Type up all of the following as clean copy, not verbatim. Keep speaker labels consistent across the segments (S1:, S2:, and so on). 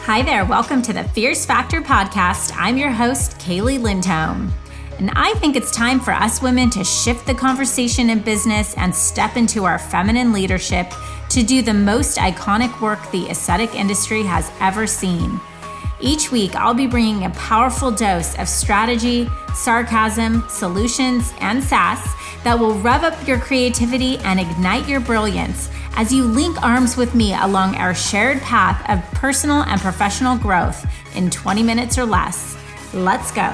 S1: Hi there, welcome to the Fierce Factor podcast. I'm your host, Kaylee Lindholm. And I think it's time for us women to shift the conversation in business and step into our feminine leadership to do the most iconic work the aesthetic industry has ever seen. Each week, I'll be bringing a powerful dose of strategy, sarcasm, solutions, and sass that will rev up your creativity and ignite your brilliance as you link arms with me along our shared path of personal and professional growth in 20 minutes or less. Let's go.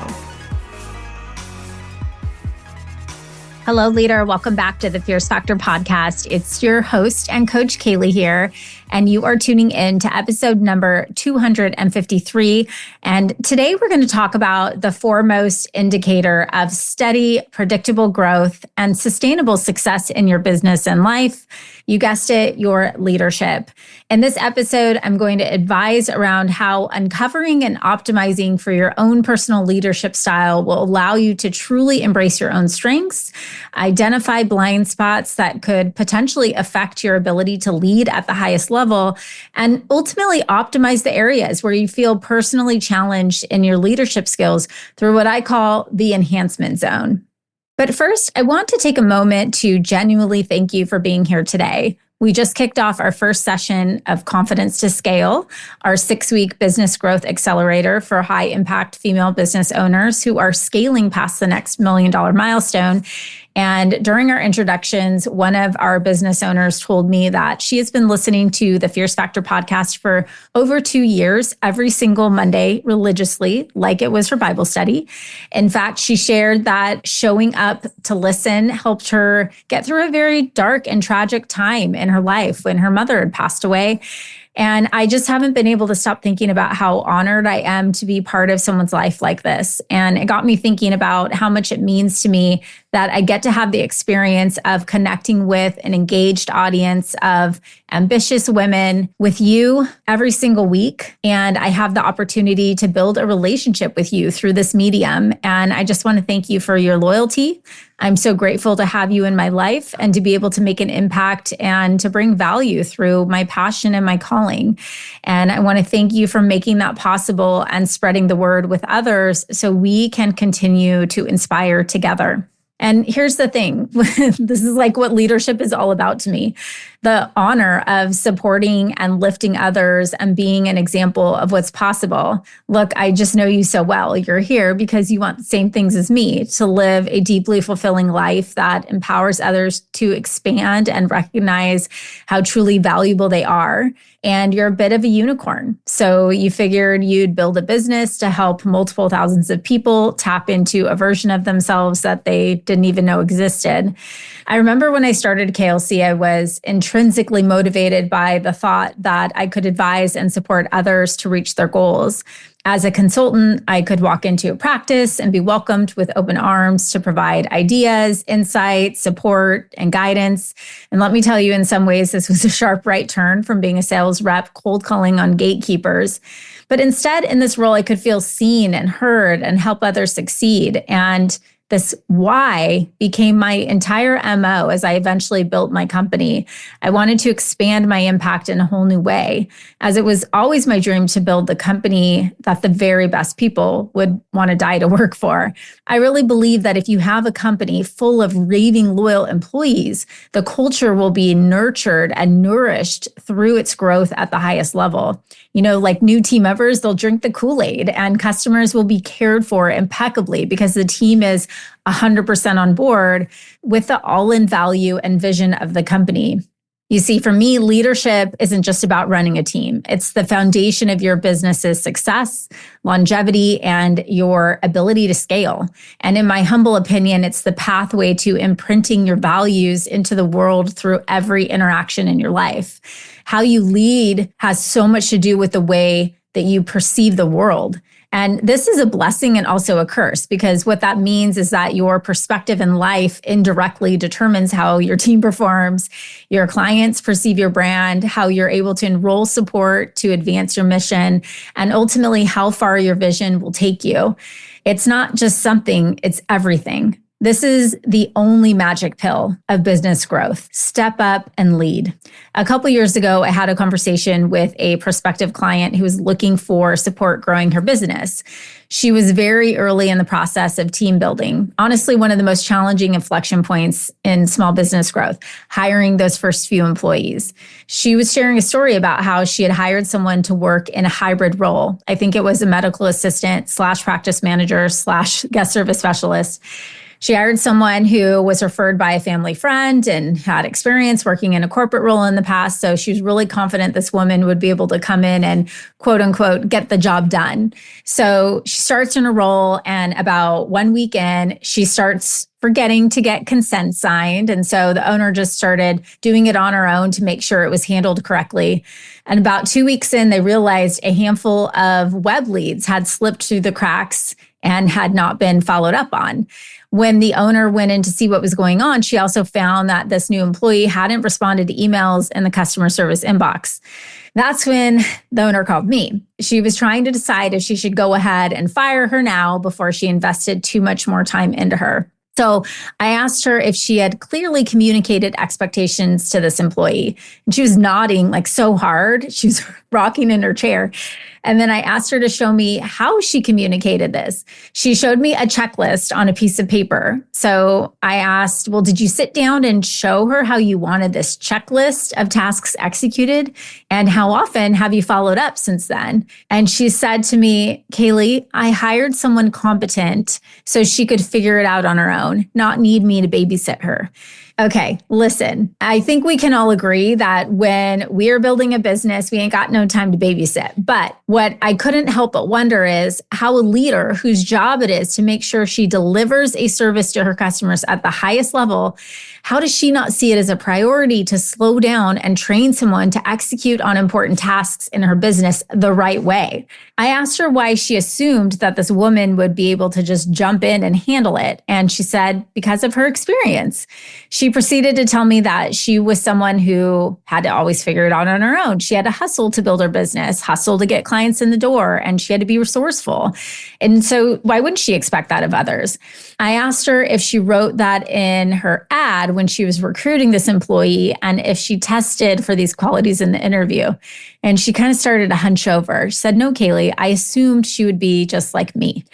S1: Hello, leader. Welcome back to the Fierce Factor podcast. It's your host and coach, Kaylee here, and you are tuning in to episode number 253. And today we're going to talk about the foremost indicator of steady, predictable growth and sustainable success in your business and life. You guessed it, your leadership. In this episode, I'm going to advise around how uncovering and optimizing for your own personal leadership style will allow you to truly embrace your own strengths, identify blind spots that could potentially affect your ability to lead at the highest level, and ultimately optimize the areas where you feel personally challenged in your leadership skills through what I call the enhancement zone. But first, I want to take a moment to genuinely thank you for being here today. We just kicked off our first session of Confidence to Scale, our 6-week business growth accelerator for high impact female business owners who are scaling past the next $1 million milestone. And during our introductions, one of our business owners told me that she has been listening to the Fierce Factor podcast for over 2 years, every single Monday religiously, like it was her Bible study. In fact, she shared that showing up to listen helped her get through a very dark and tragic time in her life when her mother had passed away. And I just haven't been able to stop thinking about how honored I am to be part of someone's life like this. And it got me thinking about how much it means to me that I get to have the experience of connecting with an engaged audience of ambitious women with you every single week. And I have the opportunity to build a relationship with you through this medium. And I just want to thank you for your loyalty. I'm so grateful to have you in my life and to be able to make an impact and to bring value through my passion and my calling. And I want to thank you for making that possible and spreading the word with others so we can continue to inspire together. And here's the thing, this is like what leadership is all about to me. The honor of supporting and lifting others and being an example of what's possible. Look, I just know you so well. You're here because you want the same things as me, to live a deeply fulfilling life that empowers others to expand and recognize how truly valuable they are. And you're a bit of a unicorn. So you figured you'd build a business to help multiple thousands of people tap into a version of themselves that they didn't even know existed. I remember when I started KLC, I was intrinsically motivated by the thought that I could advise and support others to reach their goals. As a consultant, I could walk into a practice and be welcomed with open arms to provide ideas, insight, support, and guidance. And let me tell you, in some ways, this was a sharp right turn from being a sales rep cold calling on gatekeepers. But instead, in this role, I could feel seen and heard and help others succeed. And this why became my entire MO as I eventually built my company. I wanted to expand my impact in a whole new way, as it was always my dream to build the company that the very best people would want to die to work for. I really believe that if you have a company full of raving loyal employees, the culture will be nurtured and nourished through its growth at the highest level. You know, like new team members, they'll drink the Kool-Aid and customers will be cared for impeccably because the team is 100% on board with the all-in value and vision of the company. You see, for me, leadership isn't just about running a team. It's the foundation of your business's success, longevity, and your ability to scale. And in my humble opinion, it's the pathway to imprinting your values into the world through every interaction in your life. How you lead has so much to do with the way that you perceive the world. And this is a blessing and also a curse, because what that means is that your perspective in life indirectly determines how your team performs, your clients perceive your brand, how you're able to enroll support to advance your mission, and ultimately how far your vision will take you. It's not just something, it's everything. This is the only magic pill of business growth. Step up and lead. A couple years ago, I had a conversation with a prospective client who was looking for support growing her business. She was very early in the process of team building. Honestly, one of the most challenging inflection points in small business growth, hiring those first few employees. She was sharing a story about how she had hired someone to work in a hybrid role. I think it was a medical assistant / practice manager / guest service specialist. She hired someone who was referred by a family friend and had experience working in a corporate role in the past. So she was really confident this woman would be able to come in and quote unquote, get the job done. So she starts in a role, and about 1 week in, she starts forgetting to get consent signed. And so the owner just started doing it on her own to make sure it was handled correctly. And about 2 weeks in, they realized a handful of web leads had slipped through the cracks and had not been followed up on. When the owner went in to see what was going on, she also found that this new employee hadn't responded to emails in the customer service inbox. That's when the owner called me. She was trying to decide if she should go ahead and fire her now before she invested too much more time into her. So I asked her if she had clearly communicated expectations to this employee. And she was nodding like so hard. She was rocking in her chair. And then I asked her to show me how she communicated this. She showed me a checklist on a piece of paper. So I asked, well, did you sit down and show her how you wanted this checklist of tasks executed? And how often have you followed up since then? And she said to me, Kaylee, I hired someone competent so she could figure it out on her own, not need me to babysit her. Okay, listen, I think we can all agree that when we're building a business, we ain't got no time to babysit. But what I couldn't help but wonder is how a leader whose job it is to make sure she delivers a service to her customers at the highest level, how does she not see it as a priority to slow down and train someone to execute on important tasks in her business the right way? I asked her why she assumed that this woman would be able to just jump in and handle it. And she said, because of her experience. She proceeded to tell me that she was someone who had to always figure it out on her own. She had to hustle to build her business, hustle to get clients in the door, and she had to be resourceful. And so why wouldn't she expect that of others? I asked her if she wrote that in her ad when she was recruiting this employee and if she tested for these qualities in the interview. And she kind of started to hunch over. She said, no, Kaylee, I assumed she would be just like me.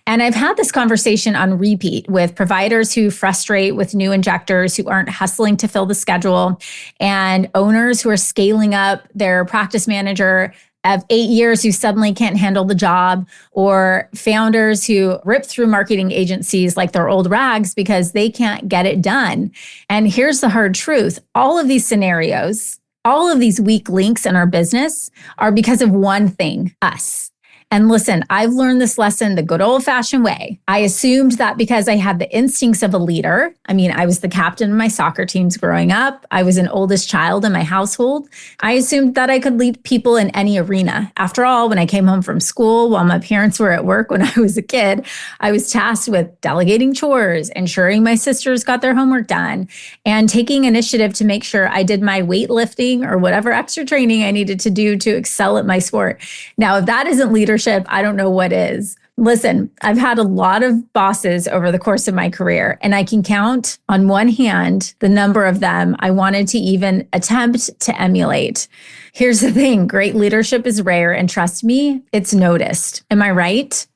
S1: And I've had this conversation on repeat with providers who frustrate with new injectors who aren't hustling to fill the schedule, and owners who are scaling up their practice manager of 8 years who suddenly can't handle the job, or founders who rip through marketing agencies like they're old rags because they can't get it done. And here's the hard truth. All of these scenarios, all of these weak links in our business are because of one thing, us. And listen, I've learned this lesson the good old-fashioned way. I assumed that because I had the instincts of a leader, I was the captain of my soccer teams growing up, I was an oldest child in my household, I assumed that I could lead people in any arena. After all, when I came home from school while my parents were at work when I was a kid, I was tasked with delegating chores, ensuring my sisters got their homework done, and taking initiative to make sure I did my weightlifting or whatever extra training I needed to do to excel at my sport. Now, if that isn't leadership, I don't know what is. Listen, I've had a lot of bosses over the course of my career, and I can count on one hand the number of them I wanted to even attempt to emulate. Here's the thing, great leadership is rare, and trust me, it's noticed. Am I right?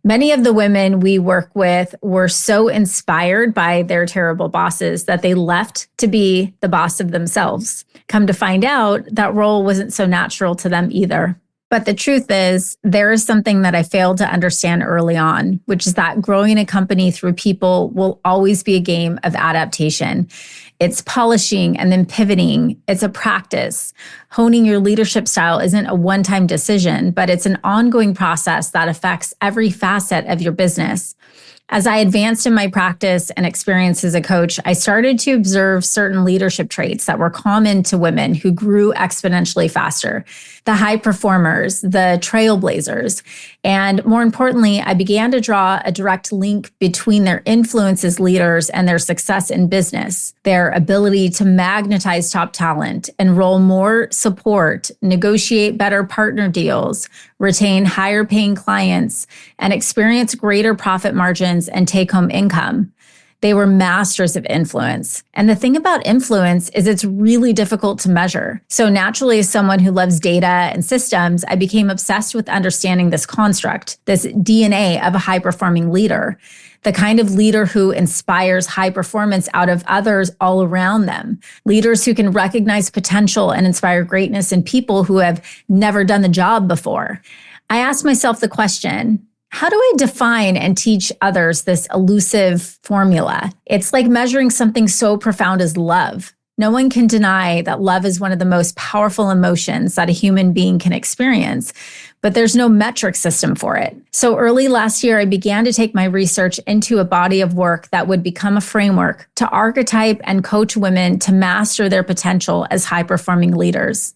S1: Many of the women we work with were so inspired by their terrible bosses that they left to be the boss of themselves. Come to find out, that role wasn't so natural to them either. But the truth is, there is something that I failed to understand early on, which is that growing a company through people will always be a game of adaptation. It's polishing and then pivoting. It's a practice. Honing your leadership style isn't a one-time decision, but it's an ongoing process that affects every facet of your business. As I advanced in my practice and experience as a coach, I started to observe certain leadership traits that were common to women who grew exponentially faster, the high performers, the trailblazers. And more importantly, I began to draw a direct link between their influence as leaders and their success in business, their ability to magnetize top talent, enroll more support, negotiate better partner deals, retain higher paying clients, and experience greater profit margins and take-home income. They were masters of influence. And the thing about influence is it's really difficult to measure. So naturally, as someone who loves data and systems, I became obsessed with understanding this construct, this DNA of a high-performing leader, the kind of leader who inspires high performance out of others all around them, leaders who can recognize potential and inspire greatness in people who have never done the job before. I asked myself the question, how do I define and teach others this elusive formula? It's like measuring something so profound as love. No one can deny that love is one of the most powerful emotions that a human being can experience, but there's no metric system for it. So early last year, I began to take my research into a body of work that would become a framework to archetype and coach women to master their potential as high-performing leaders.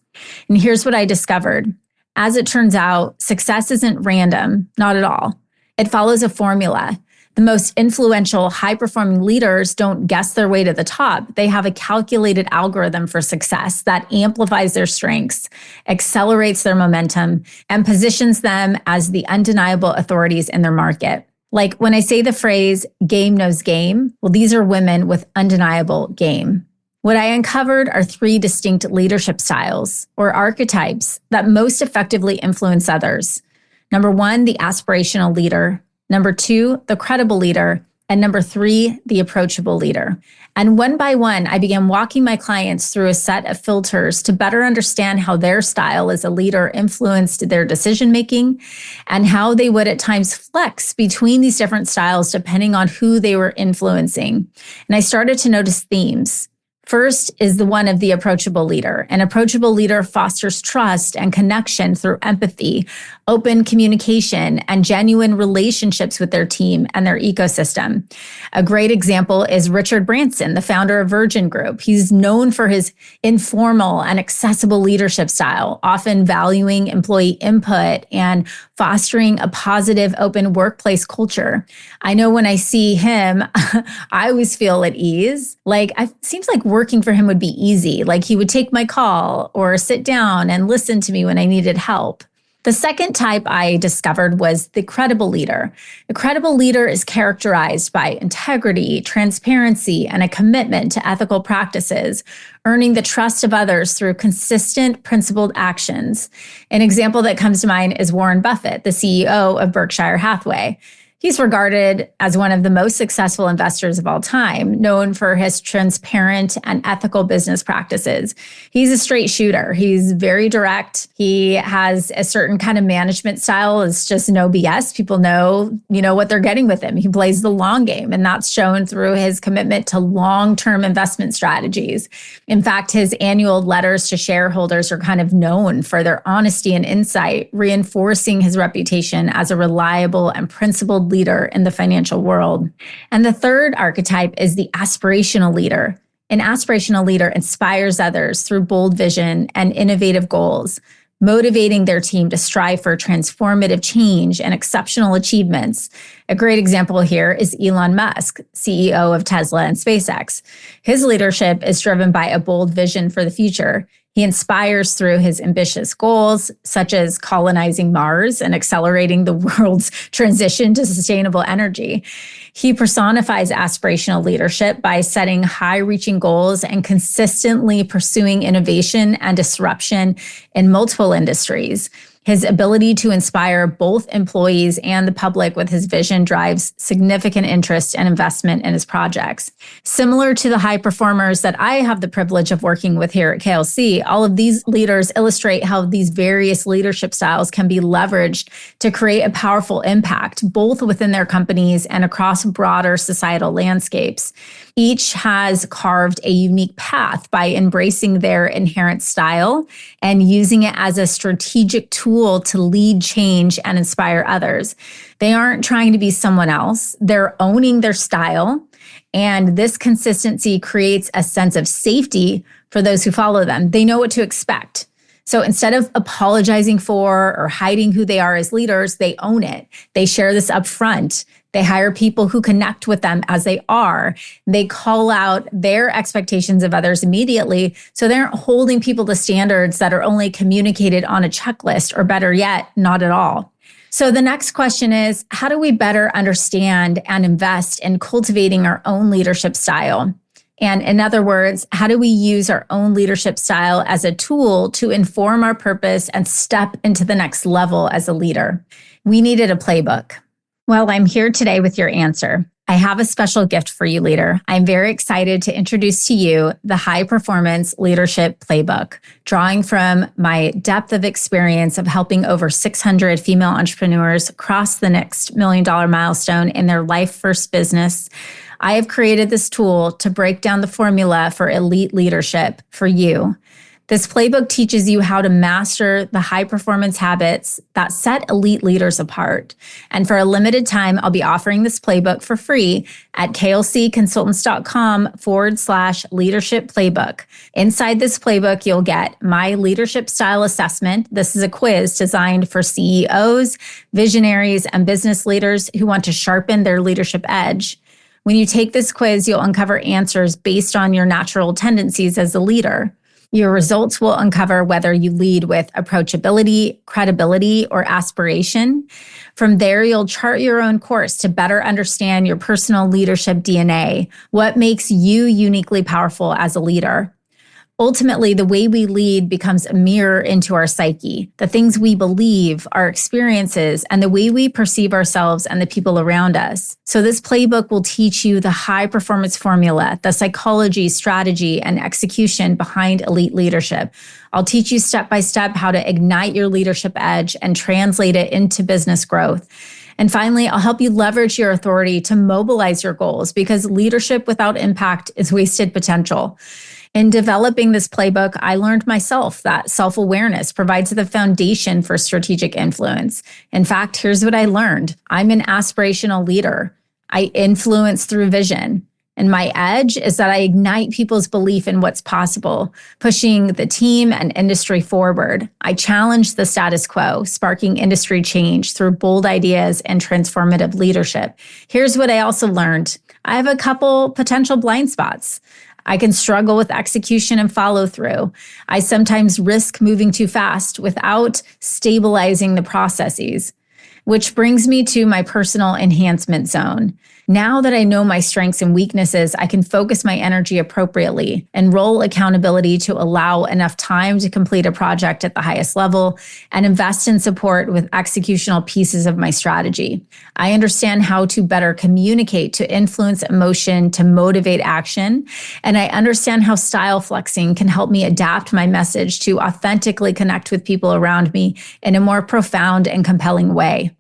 S1: And here's what I discovered. As it turns out, success isn't random, not at all. It follows a formula. The most influential, high-performing leaders don't guess their way to the top. They have a calculated algorithm for success that amplifies their strengths, accelerates their momentum, and positions them as the undeniable authorities in their market. Like when I say the phrase, game knows game, well, these are women with undeniable game. What I uncovered are 3 distinct leadership styles or archetypes that most effectively influence others. Number 1, the aspirational leader. Number 2, the credible leader. And number 3, the approachable leader. And one by one, I began walking my clients through a set of filters to better understand how their style as a leader influenced their decision-making and how they would at times flex between these different styles depending on who they were influencing. And I started to notice themes. First is the one of the approachable leader. An approachable leader fosters trust and connection through empathy, open communication, and genuine relationships with their team and their ecosystem. A great example is Richard Branson, the founder of Virgin Group. He's known for his informal and accessible leadership style, often valuing employee input and fostering a positive, open workplace culture. I know when I see him, I always feel at ease. It seems like working for him would be easy. Like he would take my call or sit down and listen to me when I needed help. The second type I discovered was the credible leader. The credible leader is characterized by integrity, transparency, and a commitment to ethical practices, earning the trust of others through consistent, principled actions. An example that comes to mind is Warren Buffett, the CEO of Berkshire Hathaway. He's regarded as one of the most successful investors of all time, known for his transparent and ethical business practices. He's a straight shooter. He's very direct. He has a certain kind of management style. It's just no BS. People know, what they're getting with him. He plays the long game, and that's shown through his commitment to long-term investment strategies. In fact, his annual letters to shareholders are kind of known for their honesty and insight, reinforcing his reputation as a reliable and principled leader in the financial world. And the third archetype is the aspirational leader. An aspirational leader inspires others through bold vision and innovative goals, motivating their team to strive for transformative change and exceptional achievements. A great example here is Elon Musk, CEO of Tesla and SpaceX. His leadership is driven by a bold vision for the future. He inspires through his ambitious goals, such as colonizing Mars and accelerating the world's transition to sustainable energy. He personifies aspirational leadership by setting high-reaching goals and consistently pursuing innovation and disruption in multiple industries. His ability to inspire both employees and the public with his vision drives significant interest and investment in his projects. Similar to the high performers that I have the privilege of working with here at KLC, all of these leaders illustrate how these various leadership styles can be leveraged to create a powerful impact, both within their companies and across broader societal landscapes. Each has carved a unique path by embracing their inherent style and using it as a strategic tool to lead change and inspire others. They aren't trying to be someone else. They're owning their style. And this consistency creates a sense of safety for those who follow them. They know what to expect. So instead of apologizing for or hiding who they are as leaders, they own it. They share this up front. They hire people who connect with them as they are. They call out their expectations of others immediately, so they aren't holding people to standards that are only communicated on a checklist, or better yet, not at all. So the next question is, how do we better understand and invest in cultivating our own leadership style? And in other words, how do we use our own leadership style as a tool to inform our purpose and step into the next level as a leader? We needed a playbook. Well, I'm here today with your answer. I have a special gift for you, leader. I'm very excited to introduce to you the High Performance Leadership Playbook, drawing from my depth of experience of helping over 600 female entrepreneurs cross the next $1 million milestone in their life first business. I have created this tool to break down the formula for elite leadership for you. This playbook teaches you how to master the high performance habits that set elite leaders apart. And for a limited time, I'll be offering this playbook for free at klcconsultants.com/leadership playbook. Inside this playbook, you'll get my leadership style assessment. This is a quiz designed for CEOs, visionaries, and business leaders who want to sharpen their leadership edge. When you take this quiz, you'll uncover answers based on your natural tendencies as a leader. Your results will uncover whether you lead with approachability, credibility, or aspiration. From there, you'll chart your own course to better understand your personal leadership DNA, what makes you uniquely powerful as a leader. Ultimately, the way we lead becomes a mirror into our psyche, the things we believe, our experiences, and the way we perceive ourselves and the people around us. So this playbook will teach you the high performance formula, the psychology, strategy, and execution behind elite leadership. I'll teach you step by step how to ignite your leadership edge and translate it into business growth. And finally, I'll help you leverage your authority to mobilize your goals, because leadership without impact is wasted potential. In developing this playbook, I learned myself that self-awareness provides the foundation for strategic influence. In fact, here's what I learned. I'm an aspirational leader. I influence through vision. And my edge is that I ignite people's belief in what's possible, pushing the team and industry forward. I challenge the status quo, sparking industry change through bold ideas and transformative leadership. Here's what I also learned. I have a couple potential blind spots. I can struggle with execution and follow through. I sometimes risk moving too fast without stabilizing the processes, which brings me to my personal enhancement zone. Now that I know my strengths and weaknesses, I can focus my energy appropriately and roll accountability to allow enough time to complete a project at the highest level and invest in support with executional pieces of my strategy. I understand how to better communicate, to influence emotion, to motivate action. And I understand how style flexing can help me adapt my message to authentically connect with people around me in a more profound and compelling way.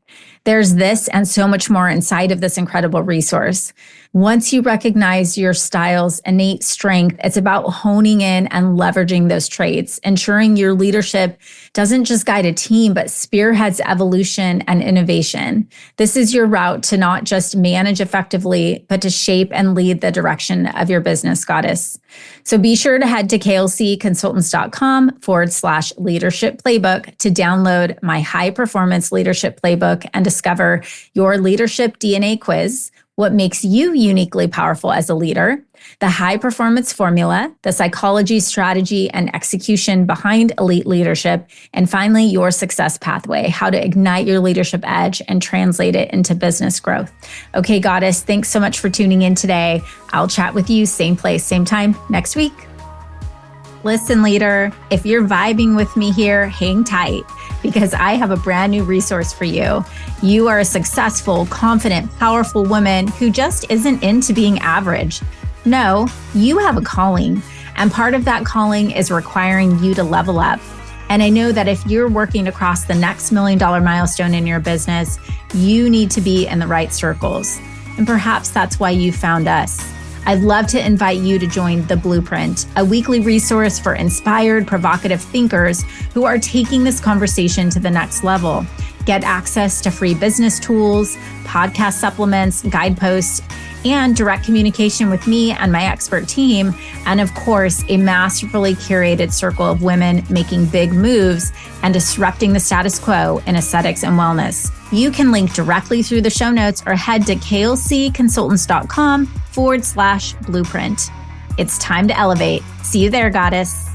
S1: There's this and so much more inside of this incredible resource. Once you recognize your style's innate strength, it's about honing in and leveraging those traits, ensuring your leadership doesn't just guide a team, but spearheads evolution and innovation. This is your route to not just manage effectively, but to shape and lead the direction of your business, goddess. So be sure to head to klcconsultants.com/leadership playbook to download my high performance leadership playbook and discover your leadership DNA quiz, what makes you uniquely powerful as a leader, the high performance formula, the psychology, strategy, and execution behind elite leadership, and finally, your success pathway, how to ignite your leadership edge and translate it into business growth. Okay, goddess, thanks so much for tuning in today. I'll chat with you same place, same time next week. Listen, leader, if you're vibing with me here, hang tight, because I have a brand new resource for you. You are a successful, confident, powerful woman who just isn't into being average. No, you have a calling, and part of that calling is requiring you to level up. And I know that if you're working to cross the next $1 million milestone in your business, you need to be in the right circles. And perhaps that's why you found us. I'd love to invite you to join The Blueprint, a weekly resource for inspired, provocative thinkers who are taking this conversation to the next level. Get access to free business tools, podcast supplements, guideposts, and direct communication with me and my expert team. And of course, a masterfully curated circle of women making big moves and disrupting the status quo in aesthetics and wellness. You can link directly through the show notes or head to klcconsultants.com/blueprint. It's time to elevate. See you there, goddess.